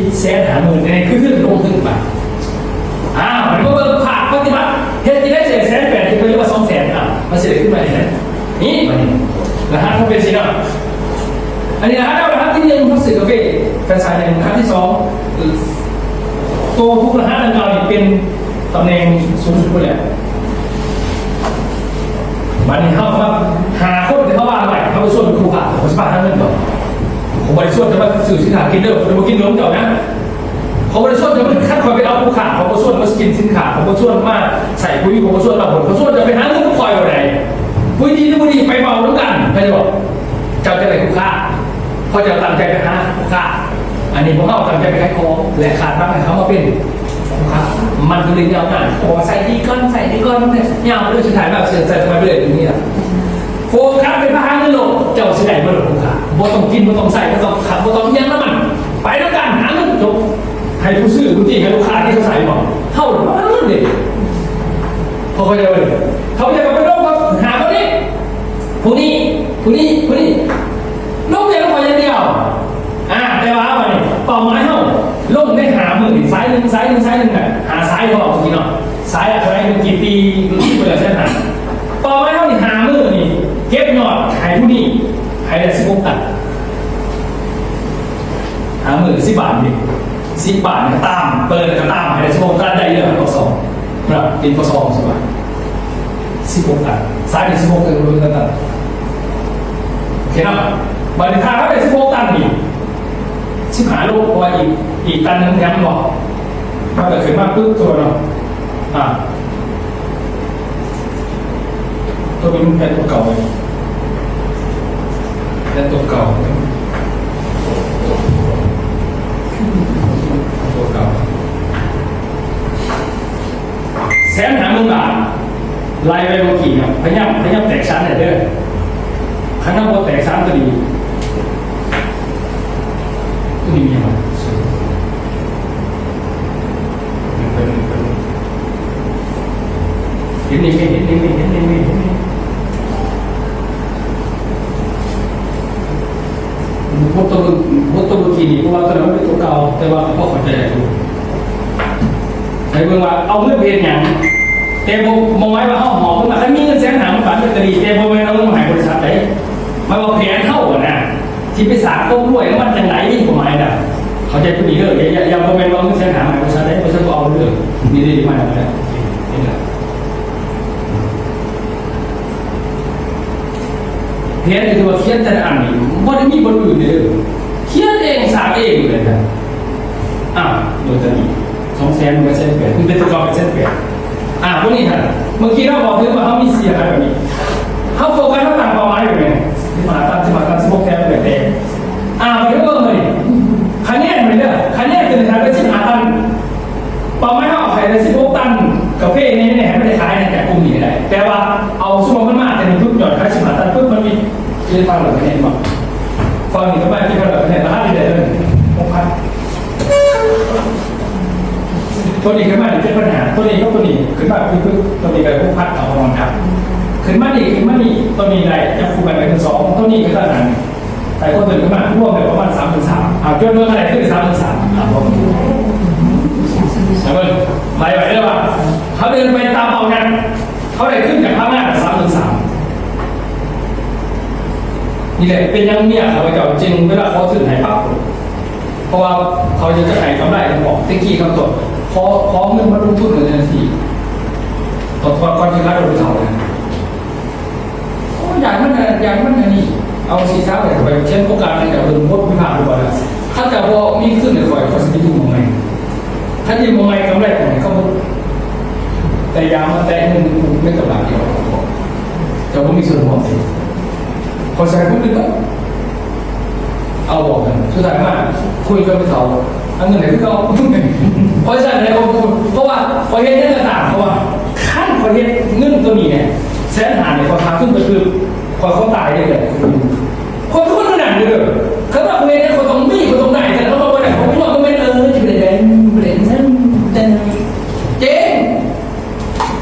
150,000ในคือขึ้นลงขึ้นไปมันก็เบิกผ่านปฏิบัติเฮ็ดที่ได้180,000ที่ไปเรียกว่า200,000มันเสียขึ้นมาเนี่ยนี่รหัสเขาเป็นสิเนาะอันนี้รหัสที่1เขาสื่อกาแฟแฟรนไชส์รหัสที่2ตัวทุกรหัสดังกล่าวเป็นตำแหน่งสูงสุดเลยวันนี้เขามาหาคนที่เขาว่าอะไรเขาไปส่วนเป็นครูขาเขาจะมาทั้งนั้นก่อนผมบริสุทธิ์จะมาสื่อสินค้ากินเด้อจะมากินนมเจ้านะเขาบริสุทธิ์จะมาคัดคอยไปเอาครูขาเขาบริสุทธิ์มากินสินค้าเขาบริสุทธิ์มาใส่ปุ๋ยเขาบริสุทธิ์มาผลเขาบริสุทธิ์จะไปหาเงินคอยอะไรปุ๋ยดีหรือไม่ดีไปเมาแล้วกันใครจะบอกเจ้าจะไหนครูขาเขาจะตั้งใจไปหาครูขาอันนี้ผมเอาตั้งใจไปขายของและขาดบ้างให้เขามาเป็นมันก็เลยยาวนานโอ้ใส่ดีก้อนเนี่ยยาวด้วยสุดท้ายแบบเสียใจทำไมไปเลยอย่างนี้ล่ะโฟกัสเป็นพาหนะโลกเจ้าสิได้บ่หลงค่ะบ่ต้องกินบ่ต้องใส่บ่ต้องขับบ่ต้องยังน้ำมันไปแล้วกันหาเงินจบให้ผู้ซื้อผู้ที่ให้ลูกค้าที่เขาใส่บอกเข้าหรือเปล่าเนี่ยเขาจะไปเขาจะไปโลกก็หาคนนี้ผู้นี้โลกเดียวก็อย่างเดียวแต่ว่าวันนี้เป้าหมายเขาลงได้หามือซ้ายหนึ่งน่ะหาซ้ายเขาบอกจริงเนาะซ้ายอะไรมันกี่ปีเปิดเส้นหาเป้าหมายเขานี่หามือนี่เก็บยอดขายผู้นี้ขายได้16 ตันหามือ10 บาทนี่10 บาทเนี่ยตามเปิดก็ตามขายได้16 ตันได้เยอะกว่า2ครับเป็นกว่า2ใช่ไหม16 ตันซ้ายได้16 ตันรู้กันตันโอเคครับบริการเขาได้16 ตันนี่ชิบหายโลกเพราะว่าอีกตันนึงแถมบอกถ้าเกิดขึ้นมาปุ๊บตัวเนาะตัวเป็นแผ่นตัวเก่าเลยแผ่นตัวเก่า150,000 บาทไล่ไปเมื่อกี้เนี่ยพยายามแตกชั้นเด้อข้างนอกแตกชั้นก็ดีมีอะไรเห็นนี่พวกตัวกีนี่พวกเราตอนนั้นเป็นตัวเก่าแต่ว่าพวกเขาใจดูไอ้เมื่อว่าเอาเงินเพลงอย่างแต่มองไว้ว่าเขาหอมขึ้นมาถ้ามีเงิน150,000 บาทเป็นคดีแต่พอไม่เอาเงินหายบริษัทได้มาบอกแผนเท่ากันนะที่ไปสาก้มรวยแล้วมันจังไหนยิ่งกว่าไม้น่ะเขาใจผู้ดีเลยอย่าพอไม่เอาเงิน150,000 บริษัทได้บริษัทก็เอาเรื่องนี่มาแล้วเพี้ยนคือว่าเขียนแต่อันนี้ว่าได้มีคนอื่นเลยเขียนเองสร้างเองเลยนะโดยจะมี200,000เป็น1,800คุณเป็นตัวกอบเป็น1,800พวกนี้ท่านเมื่อกี้เราบอกถึงว่าเขามีเสียอะไรแบบนี้เขาโฟกัสเขาต่างเป้าหมายอยู่ไงที่มาตั้ง16 แถมแบบเต็มไปเรื่องเลยคะแนนเลยคะแนนคือทางเป็น15 ตันเป้าหมายเขาเอาขายได้16 ตันกาแฟนี่ไม่ได้ขายในแต่กลุ่มนี้ได้แต่ว่าเอาชั่วโมงมากแต่ในทุกหยอดขาย15 ตันปุ๊บมันมีเรื่องฟังหรือคะแนนบ้างฟังนี่ก็ไม่ที่ฟังหรือคะแนนราคาดีเลย6,000ตัวนี้ขึ้นมาเป็นปัญหาตัวนี้ก็ตัวนี้ขึ้นมาคือตัวนี้ไป6,000เอาประมาณครับขึ้นมานี่ตัวนี้ได้จะคูณไปเป็น2ตัวนี้ก็ต่างกันแต่คนอื่นขึ้นมารวมแบบประมาณ3-3จนเมื่ออะไรขึ้น3-3 นะเพื่อนไหลไหวได้ป่ะเขาเดินไปตามเป้านั้นเขาได้ขึ้นจากข้างหน้า3,300นี่แหละเป็นยังเมียเขาไปเก่าจริงเวลาเขาถึงไหนปั๊บเพราะว่าเขาจะไหนกำไรเขาบอกตะกี้คำตอบขอเงินมาลงทุนในทันทีตอนก่อนที่เขาโดนเขาเลยอย่างมันอันนี้เอาสีซ้าไปเช่นโครงการอะไรกับเรื่องพวกพิพากษาดูก่อนนะถ้าจะว่ามีขึ้นในคอยเขาจะไปดูมองไงถ้ายืมมองไงกำไรของเขาแต่ยามาแต่หนึ่งไม่กับหลักเดียวจะว่ามีส่วนร่วมสิพอใช้พวกนี้ก็เอาบอกกันสุดท้ายมาคุยกันไปเขาเอาเงินไหนที่เขาเพราะฉะนั้นเขาเพราะว่าพอเห็นเรื่องต่างเพราะว่าขั้นพอเห็นเงินตัวนี้เนี่ยแสนหาเนี่ยพอทำขึ้นไปคือพอเขาตายได้เลยคนทุกคนขนาดนี้เลยเขาบอกเวรเนี่ยคนตรงนี้คนตรงไหนแต่แล้วเขาไปไหนเขาไม่ว่าเขาไม่เลยจะเป็นนั่นเจ๊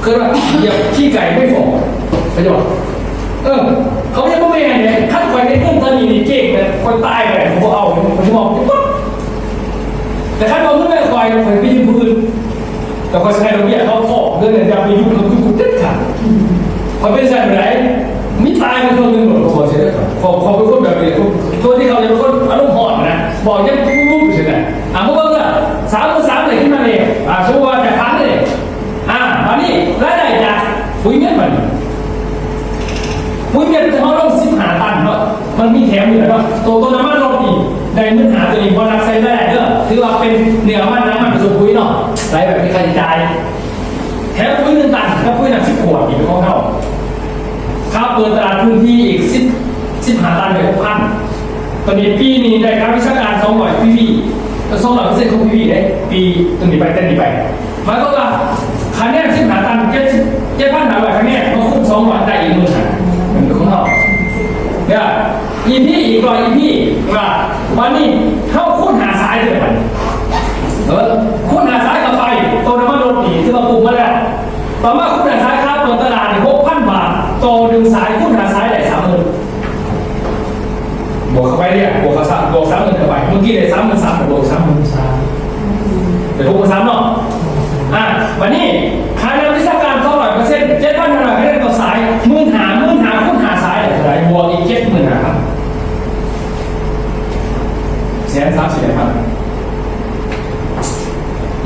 คือแบบอย่าขี้ไก่ไม่ฝ่อเข้าใจป่ะเขาจะไม่แม่เนี่ยขั้นไฟในเรื่องตอนนี้นี่เจ๊งเลยคนตายไปผมเอาผมจะบอกปุ๊บแต่ขั้นตอนนั้นไม่ไฟไปยืมพื้นแต่คนใช้เราเนี่ยเขาขอเรื่องเนี่ยจะไปยุ่งกับคุณเด็ดขาดพอเป็นสัตว์ไหนมิตายเป็นคนหนึ่งหมดขอเสียขอเป็นคนแบบนี้ตัวที่เขาจะเป็นคนอารมณ์ห่อนนะบอกยังรู้อยู่ใช่ไหมพวกเบิ้ง3,300เลยขึ้นมาเลยชัวร์แต่พันเลยวันนี้รายได้จากปุ๋ยเม็ดปุ๋ยเม็ดเขาลง15 ตันเนาะมันมีแถมอยู่นะตัวน้ำมันลงอีกในเนื้อหาตัวนี้พอรักใช้ได้เด้อถือว่าเป็นเนื้อมันน้ำมันผสมปุ๋ยเนาะไรแบบมีค่าใช้จ่ายแถมปุ๋ย1 ตันถ้าปุ๋ยหนัก10 ขวดอีกเป็นของเขาค่าเปิดตลาดพื้นที่อีก15 ตันไป6,000ตอนนี้ปีนี้ได้ค่าวิชาการ200 PV 200%ของ PV ได้ปีตัวนี้ไปเต้นนี้ไปหมายความว่าคะแนน15 ตัน7,500คะแนนก็คุ้ม200ได้อีก10,000เป็นของเราเนี่ยEP อีก100 EP ว่าวันนี้เข้าคุ้นหาสายเลยมันคุ้นหาสายกับไปตัวน้ำมันรถดีที่เราปลูกมาแล้วต่อมาคุ้นหาสายค่าเปิดตลาด6,000 บาทต่อ1 สายคุ้นหาสายได้30,000บวกเข้าไปเนี่ยบวก30,000เข้าไปเมื่อกี้ได้33,000บวก33,000เดี๋ยว63,000เนาะวันนี้ขายในวิชาการ200% 7,500ให้ได้ต่อสาย15,000คุ้นหาสายได้บวกอีก70,000ครับ130,000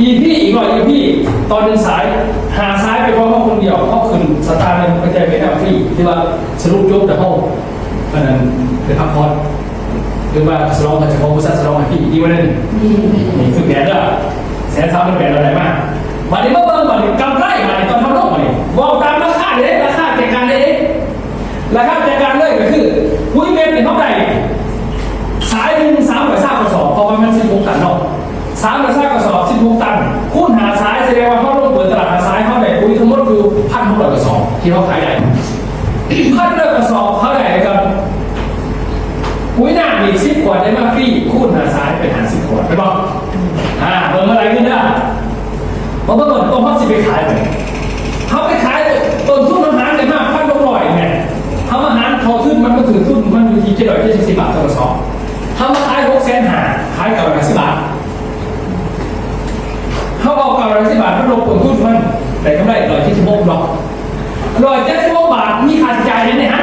EP อีก100 EP ตอน1 สายหาสายไปพร้อมกับคนเดียวเขาขึ้นสตาร์หนึ่งไปใจไม่ได้ฟรีที่ว่าสรุปยกแต่ห้องอันนั้นเป็นพักผ่อนหรือว่าสลองแต่เฉพาะบริษัทสลองให้พี่ดีกว่านั้นนี่คือแผนละ130,000เป็นแผนอะไรมากวันนี้เมื่อเบิ่งวันนี้กำไรวันนี้ตอนทำโลกวันนี้บอกตามราคาเลยราคาจัดการเลยราคาจัดการเลยก็คือหุ้ยเมตรเป็นเท่าไหร่สายหนึ่ง300 กระสอบเพราะว่ามัน16 ตันเนาะ300 กระสอบ16 ตันคูณหาสายแสดงว่าเขาลงเปิดตลาดหาสายเขาได้ปุ๋ยทั้งหมดคือ1,600 กระสอบที่เขาขายได้1,600 กระสอบเขาได้กันปุ๋ยหน้ามี10 ขวดได้มาฟรีคูณหาสายเป็น50 ขวดไปบอกเบิ่งอะไรขึ้นได้เพราะเมื่อก่อนต้นเขาสิไปขายไปเขาไปขายต้นทุนอาหารได้มาก1,600ไงเขาอาหารพอขึ้นมันก็ถือทุนมันอยู่ที่770 บาทต่อกระสอบเขามาขาย600,000ขายกับ10 บาทเขาเอากับ10 บาทเขาลงต้นทุนมันแต่กำไร176 ดอก176 บาทมีค่าใช้จ่ายเนี่ยฮะ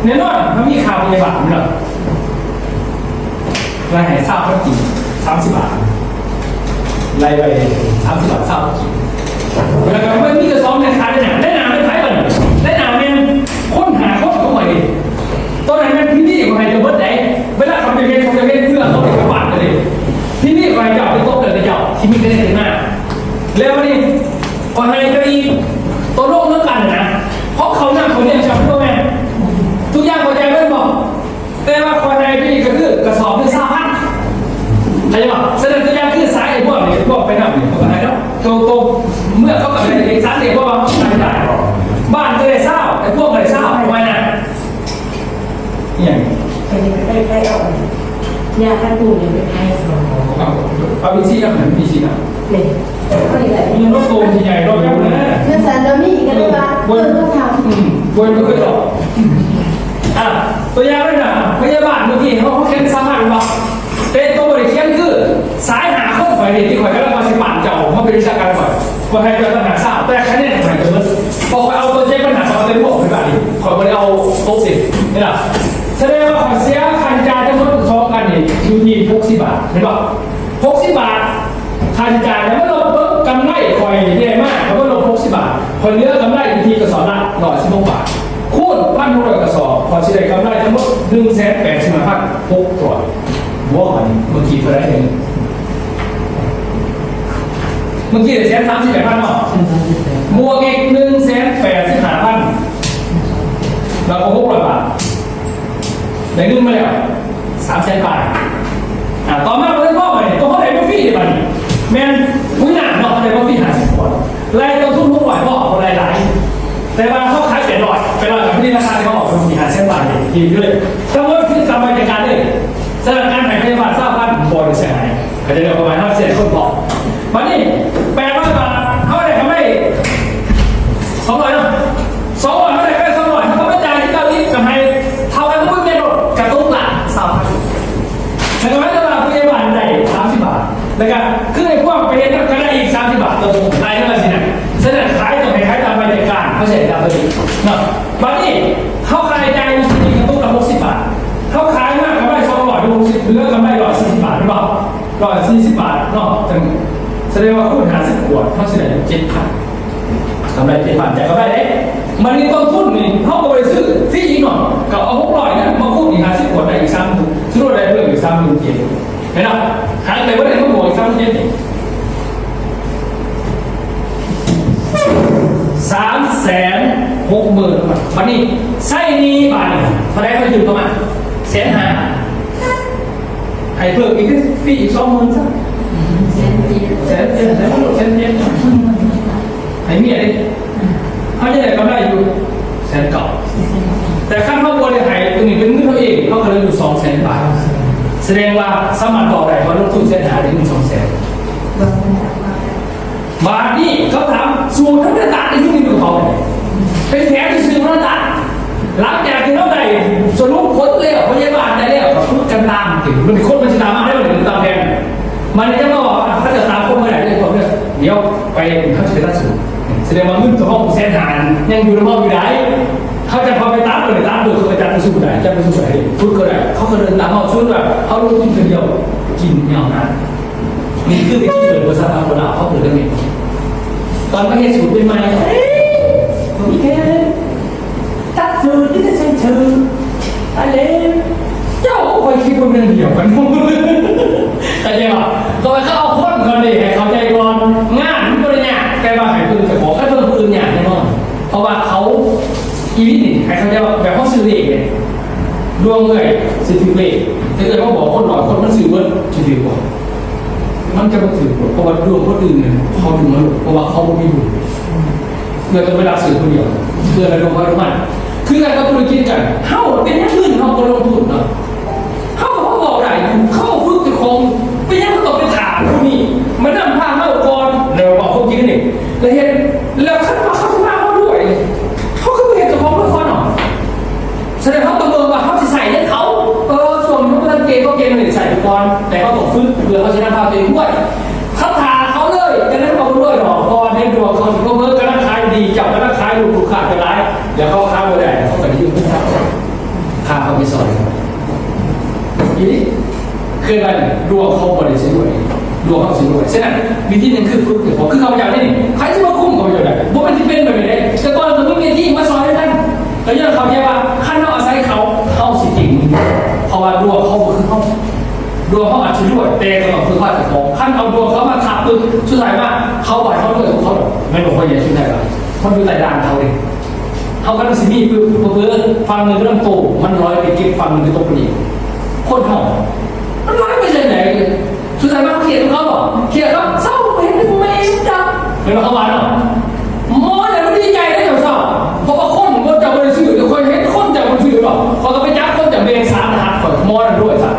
แน่นอนมันมีค่าพยาบาลเนาะรายหายทราบก็กี่30 บาทรายไป30 บาททราบกี่แล้วก็ไม่มีกระสอบในขายได้หนาไม่ขายก่อนได้หนาเนี่ยค้นหาเข้าไปตอนนั้นพี่นี่ของใครจะเบิดไหนเวลาเขาจะเล่นเพื่อเขาไปกระบาดเลยพี่นี่ใครจะไปโต๊ะเลยเจ้าที่มีกระเด็นหน้าแล้ววันนี้คนไทยก็อีตัวโลกเรื่องกันนะเพราะเขาหน้าเขาเรียกชาวพุทธแม่ทุกอย่างเข้าใจไหมบอกแต่ว่าคนไทยพี่ก็คือกระสอบที่3,000ใช่ไหมแสดงตัวอย่างคือสายไอ้พวกนี้พวกไปนั่งเนี่ยเขาอะไรแล้วโตเมื่อเขากับเอกสารเด็กว่าเขาทำได้บ้านจะได้เศร้าไอ้พวกอะไรเศร้าทำไมนะอย่างใครเอายาคัดตูเนี่ยเป็นไงเอาวิซีนะเหมือนวิซีนะเนี่ยก็อย่างไรมีรถโตที่ใหญ่รถเยอะนะเงื่อนสันเรามีกันเลยว่าต้องทำวนไม่เคยหรอกตัวอย่างเลยนะพยาบาลเมื่อกี้เขาเขียน3,000 บาทเป็นตัวบริเขียนคือ สายหาข้อฝ่ายเด็กที่ข่อยก็ต้องมาสิบานเจ้ามาเป็นวิชาการก่อนคนไทยจะปัญหาทราบแต่คะแนนข่อยเกินพอข่อยเอาตัวเจ๊ปัญหาเอาเต็มพวกไปแบบนี้ข่อยไม่ได้เอาโต๊ะสินี่แหละแสดงว่าข่อยเสียคันจาจะลดซ้อมกันนี่อยู่ที่60 บาทเห็นป่ะ60 บาทคันจาแล้วไม่ลดเพิ่มกำไรข่อยใหญ่มากเขาก็ลด60 บาทข่อยเนื้อกำไรอยู่ที่กระสอบละ116 บาทคูณ1,600กระสอบพอจะได้กำไรทั้งหมด185,600ตัวบวกกันเมื่อกี้เท่าไหร่เองเมื่อกี้ได้138,000เนาะบวกอีก185,000เราก็600 บาทได้เงินมาแล้ว300,000 บาทต่อมาเราได้พ่อมาเนี่ยตัวเขาได้พ่อฟี่มาเนี่ยแมนผู้หนาเนาะได้พ่อฟี่50 คนรายต้นทุนทุกหน่วยก็ออกรายหลายแต่ว่าเขาขายเป็นหน่อยกับที่ราคาที่เขาออกเป็น50,000 บาทเนี่ยดีด้วยทั้งหมดคือกำไรจากการเลยสถานการณ์แห่งพยาบาลทราบว่าบอลเสียหายอาจจะเรียกประมาณ500,000 คนพอวันนี้800 บาทเขาได้กำไร200เนาะ200เขาได้กำไร200เขาไม่จ่ายที่เกาหลีกำไรเท่ากันก็ไม่ลดกระตุ้นละ3,000แต่กำไรตลาดพยาบาลได้30 บาทแล้วก็คือไอ้พวกไปเห็นก็ได้อีก30 บาทต่อตัวรายเท่าไหร่สินะเสนอขายต่อไปขายตามบรรยากาศเขาเสียตามตัวนี้เนาะวันนี้เขาขายใจจริงๆกระตุ้นละ60 บาทเขาขายมากกำไร260เหลือกำไร140 บาทหรือเปล่า140 บาทเนาะแสดงว่าคุณ50 ขวดเขาเสีย7,000กำไร7,000แต่กำไรเอ๊ะมันนี่ต้นทุนนี่เขาก็ไปซื้อฟรีอีกหน่อยก็เอา600นะมาคูณอีก50 ขวดได้อีก30,000ซื้อรถได้เพิ่มอีก30,000เจ็ดเห็นไหมหายไปว่าได้ต้องบวกอีก30,000เจ็ด360,000 วันนี้ไส้นี้บาทเท่าไรเขายืมประมาณ150,000ให้เพิ่มอีกฟรีอีก20,000ซะ100,000ให้เมียดิเขาจะได้กำไรอยู่190,000แต่ขั้นเขาบริหารตรงนี้เป็นเงินเขาเองเขาก็เลยอยู่200,000 บาทแสดงว่าสามารถต่อได้ว่าลงทุนเส้นหาได้เงิน200,000บาทนี่เขาถามสูตรทั้งต่างๆในที่มีตัวเขาเป็นแผนที่ซื้อมาต่างหลังจากที่เขาได้สรุปผลแล้วพยาบาลได้แล้วพูดกันตามถึงมันคนมันจะตามมาได้มันถึงตามแผนมันจะมาบอกเขาจะตามคนเมื่อไหร่ได้คนเนี่ยเดี๋ยวไปเขาจะได้สูตรแสดงว่าเงินตัวห้องเส้นหายังอยู่ในห้องอยู่ไหนเขาจะพอไปตามเลยตามดูเขาไปจัดไปสูตรไหนจัดไปสูตรไหนพูดก็ได้เขาก็เดินตามเขาช่วยแบบเขาลงทุนคนเดียวกินเงานั้นนี่คือวิธีเปิดบริษัทคนละเขาเปิดได้ไหมตอนประเทศสูตรเป็นไหมผมมีแค่ตัดสูตรที่จะใช้ชื่ออะไรเจ้าคอยคิดว่าเป็นเดี่ยวกันแต่เจ้าก็ไปเขาเอาคนก่อนดิให้เขาใจก่อนงานมันก็เลยเนี่ยแต่ว่าให้ปืนจะบอกแค่เพิ่มปืนอย่างแน่นอนเพราะว่าเขาอีวิทนี่ให้เขาใจว่าแบบเขาซื้อเลขเนี่ยดวงเลยซื้อถือเลขถ้าเกิดเขาบอกคนหน่อยคนมันซื้อเบิ้ลจะถือกว่ามันจะมาถือเพราะว่าดวงคนอื่นเนี่ยเขาถึงมาหลุดเพราะว่าเขาไม่มีบุญเพื่อจะเวลาสื่อคนเดียวเพื่ออะไรลงไปรู้ไหมคือการกับธุรกิจกันเขาเป็นอย่างอื่นเขาก็ลงทุนเนาะเขาบอกได้เขาฝึกจะคงเป็นอย่างต้องไปถามพวกนี้มันนำพาเข้าก่อนเดี๋ยวบอกเขาจริงนี่แล้วเห็นแล้วขั้นมาเขามาเขาด้วยเขาคือเห็นจะคงทุกคนเนาะแสดงเขาตะเบิกว่าเขาจะใส่ให้เขาส่วนที่เขาเกณฑ์เขาเกณฑ์หนึ่งใส่ก่อนแต่เขาต้องฝึกเพื่อเขาจะนำพาตัวเองด้วยเขาถาเขาเลยจะได้เขาด้วยหรอกก่อนให้ดวงเขาถึงเขาเบิกกันขายดีจับกันขายลูกขาดไปร้ายเดี๋ยวเขาค้าไม่ได้เขาก็ยืมเงินค่าเขาไปสอนยี่นี่คืออะไรดวงเขาบริสุทธิ์ด้วยดวงเขาสิด้วยฉะนั้นวิธีหนึ่งคือฝึกเนี่ยผมคือเขาอยากได้นี่ใครที่มาคุ้มเขาอยากได้เพราะมันที่เป็นแบบนี้แต่ก่อนมันไม่มีที่มาสอนให้ท่านแต่ยังเขาใจว่าขั้นเขาอาศัยเขาสิจริงเพราะว่าดวงเขาคือเขาดวงเขาอาจจะด้วยแต่ก็คือเขาจะของขั้นเอาดวงเขามาทับตึงสุดท้ายว่าเขาไหวเขาด้วยของเขาไม่หลงเขาอย่าชื่อใครหรอกมันดูแต่ด่านเขาเองเขาก็ต้องสิมีคือเพื่อฟังเงินเริ่มโตมันร้อยไปเก็บฟังเงินโตไปอีกคนห่อมันร้อยไปเลยไหนสุดท้ายมาเขียนเขาบอกเขียนเขาเศร้าเห็นไม่จับเห็นไหมเขาหวานหรอมอแต่ไม่ดีใจได้อย่างเศร้าเพราะว่าคนมันจะบริสุทธิ์แต่คนเห็นคนจะบริสุทธิ์หรอกพอเขาไปจับคนจากเบงสามหักก่อนมอนั่นด้วยสัก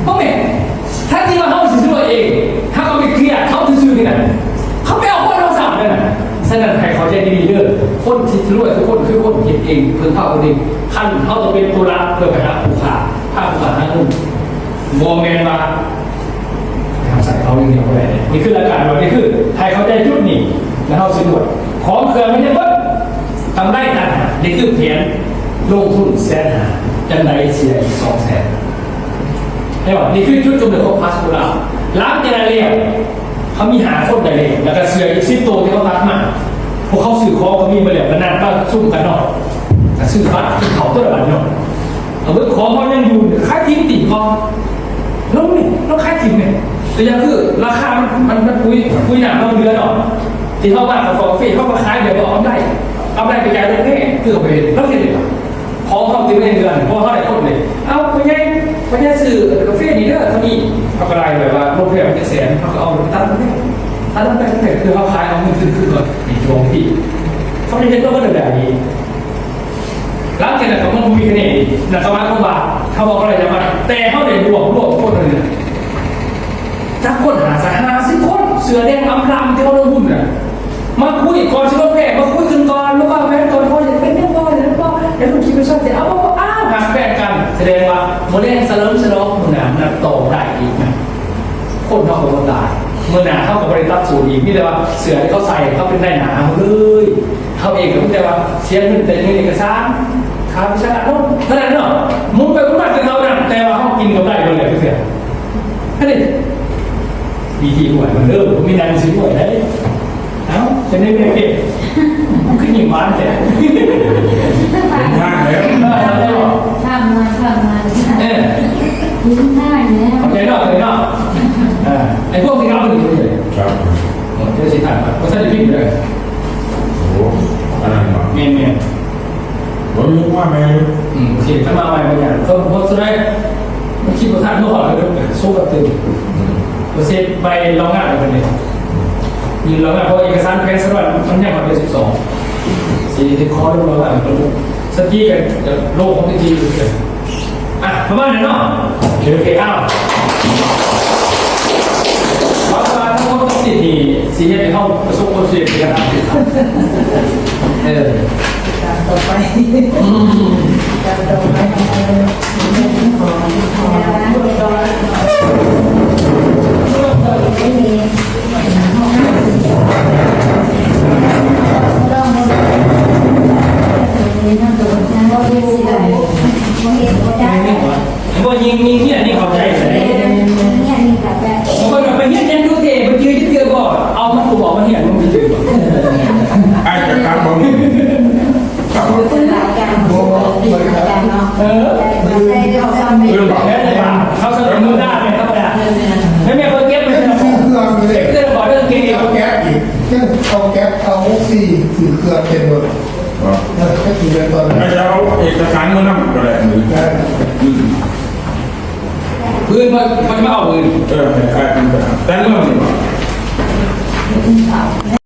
เพราะแม่ถ้าที่มาเขาซื้อตัวเองถ้าเขาไม่เครียดเขาซื้อที่ไหนเขาไปเอาคนเขาสั่งเลยนะฉะนั้นใครเขาใจดีเด้อคนที่รวยทุกคนคือคนเก็บเองเพิ่งเข้าเองขั้นเขาต้องเป็นตัวรับเพื่อไปหาผู้ค้าถ้าผู้ค้าหาเงินโมเมนต์มา ใส่เขาอย่างเดียวเลยนี่คือหลักการว่านี่คือให้เขาใจจุดนี้แล้วเขาซื้อหมดของเครื่องไม่ได้เพิ่มทำได้ต่างหากนี่คือเพียนลงทุน150,000จังไรเสียอีก200,000ได้ป่ะนี่คือจุดกำเนิดของพาสปูราล้างเจเนเรียเขามีหาคนได้เลยแล้วก็เสืออีก10 ตัวที่เขารักมาพวกเขาสื่อคอเขามีมาแล้วกันนานก็ซุ่มกันเนาะสื่อบ้านที่เขาตัวละบาทเนาะเอาไว้ของเขายังอยู่ค่ายทิ้งติ่งคอลงนี่ลงค่ายทิ้งเนี่ยแต่ยังคือราคามันคุยหนาเราเรือเนาะที่เขาว่ากับฟอร์เฟ่เขามาขายเดี๋ยวเอาได้ไปจ่ายรถแม่คือเอาไปรถเข็นเลยพอเขาซื้อในเดือนพอเขาได้คนเลยเอาไปยังสื่อกาแฟดีเด้อเขามีเขากระไรแบบว่าโรงแรมจะแสนเขาก็เอาไปตั้งแม่ถ้าตั้งแต่คือเขาขายเอาเงินขึ้นก่อนในช่วงที่เขาไม่ใช่ตัวก็เดินแบบนี้หลังจากนั้นเขาก็มีคะแนนนะครับว่าเขาบอกอะไรจะมาแต่เขาได้รวมคนเลยจักคน50 คนเสือแดงอำลำที่เขาลงหุ้นน่ะมาคุยก่อนชิโร่แพร่มาคุยกันก่อนแล้วก็แพ้ก่อนเขาจะเป็นเรื่องก่อนแล้วก็เดี๋ยวคุณคิดไปชอบเสียเอาหาแฟนกันแสดงว่าโมเดลสลับคนน่ะนักโตได้อีกนะคนเขาคนตายเมื่อหนาเขากับบริษัทสูตรอีกนี่แต่ว่าเสือที่เขาใส่เขาเป็นได้หนาเลยเขาเองก็พูดแต่ว่าเสียเงินแต่เงินเอกสารค่าพิชาโน่นเท่านั้นเนาะมุ้งไปมุ้งมาเป็นเขาเนี่ยแต่ว่าเขากินกับได้คนเลยเสือแค่นี้ดีที่หวยมันเริ่มมีนานซื้อหวยได้เอ้าจะได้ไม่เก็บขึ้นหิมะแต่ ท่าแล้ว ทำมายิ้มได้แล้ว โอเคเนาะไอ้พวกที่เราเป็นอยู่เลย ครับ เดี๋ยวสิถ่ายมาก็ใส่พิมพ์เลย โอ้อันนั้นมา เมน ผมรู้ว่าแม่ โอเคถ้ามาใหม่บางอย่างก็เพราะฉะนั้นมันคิดว่าท่านเมื่อก่อนเลยสู้กับตื่นเสร็จไปลองงานอะไรกันเนี่ยยืนลองงานเพราะเอกสารแพงสำหรับมันยังมาเป็น12สีที่คอร์ดลองงานเป็นสกี้กันโลกของจริงๆเลยอ่ะประมาณนั้นเนาะโอเคอ้าววัดมาทั้งหมดต้องสิที่สีให้ไปเข้าประสบความสำเร็จในการทำสิ่งการต่อไปการต่อไปไม่มีก็ยิงเนี่ยนี่เข้าใจเลยมันก็ไปเฮียนยังดูเทมันยืนที่เตือนบอกเอามันกูบอกมันเฮียนมันยืน ไอ้จะทำผม เป็นหลายการโอ้ยหลายการเนาะเขาทำ เรื่องบอก แล้วเลยเขาเสนอมือหน้าเป็นธรรมดาไม่มีคนเก็บเลยนะ เครื่องเลย เตือนบอกเรื่องกินเอง เอาแก๊สอีกเช่นเอาแก๊สเอา4 เครื่องเป็นหมดก็คือเป็นตอนนั้น ไม่จะเอาเอกสารมานั่งก็ได้หรือ พื้นมันไม่เอาพื้น ไอ้แต่เมื่อ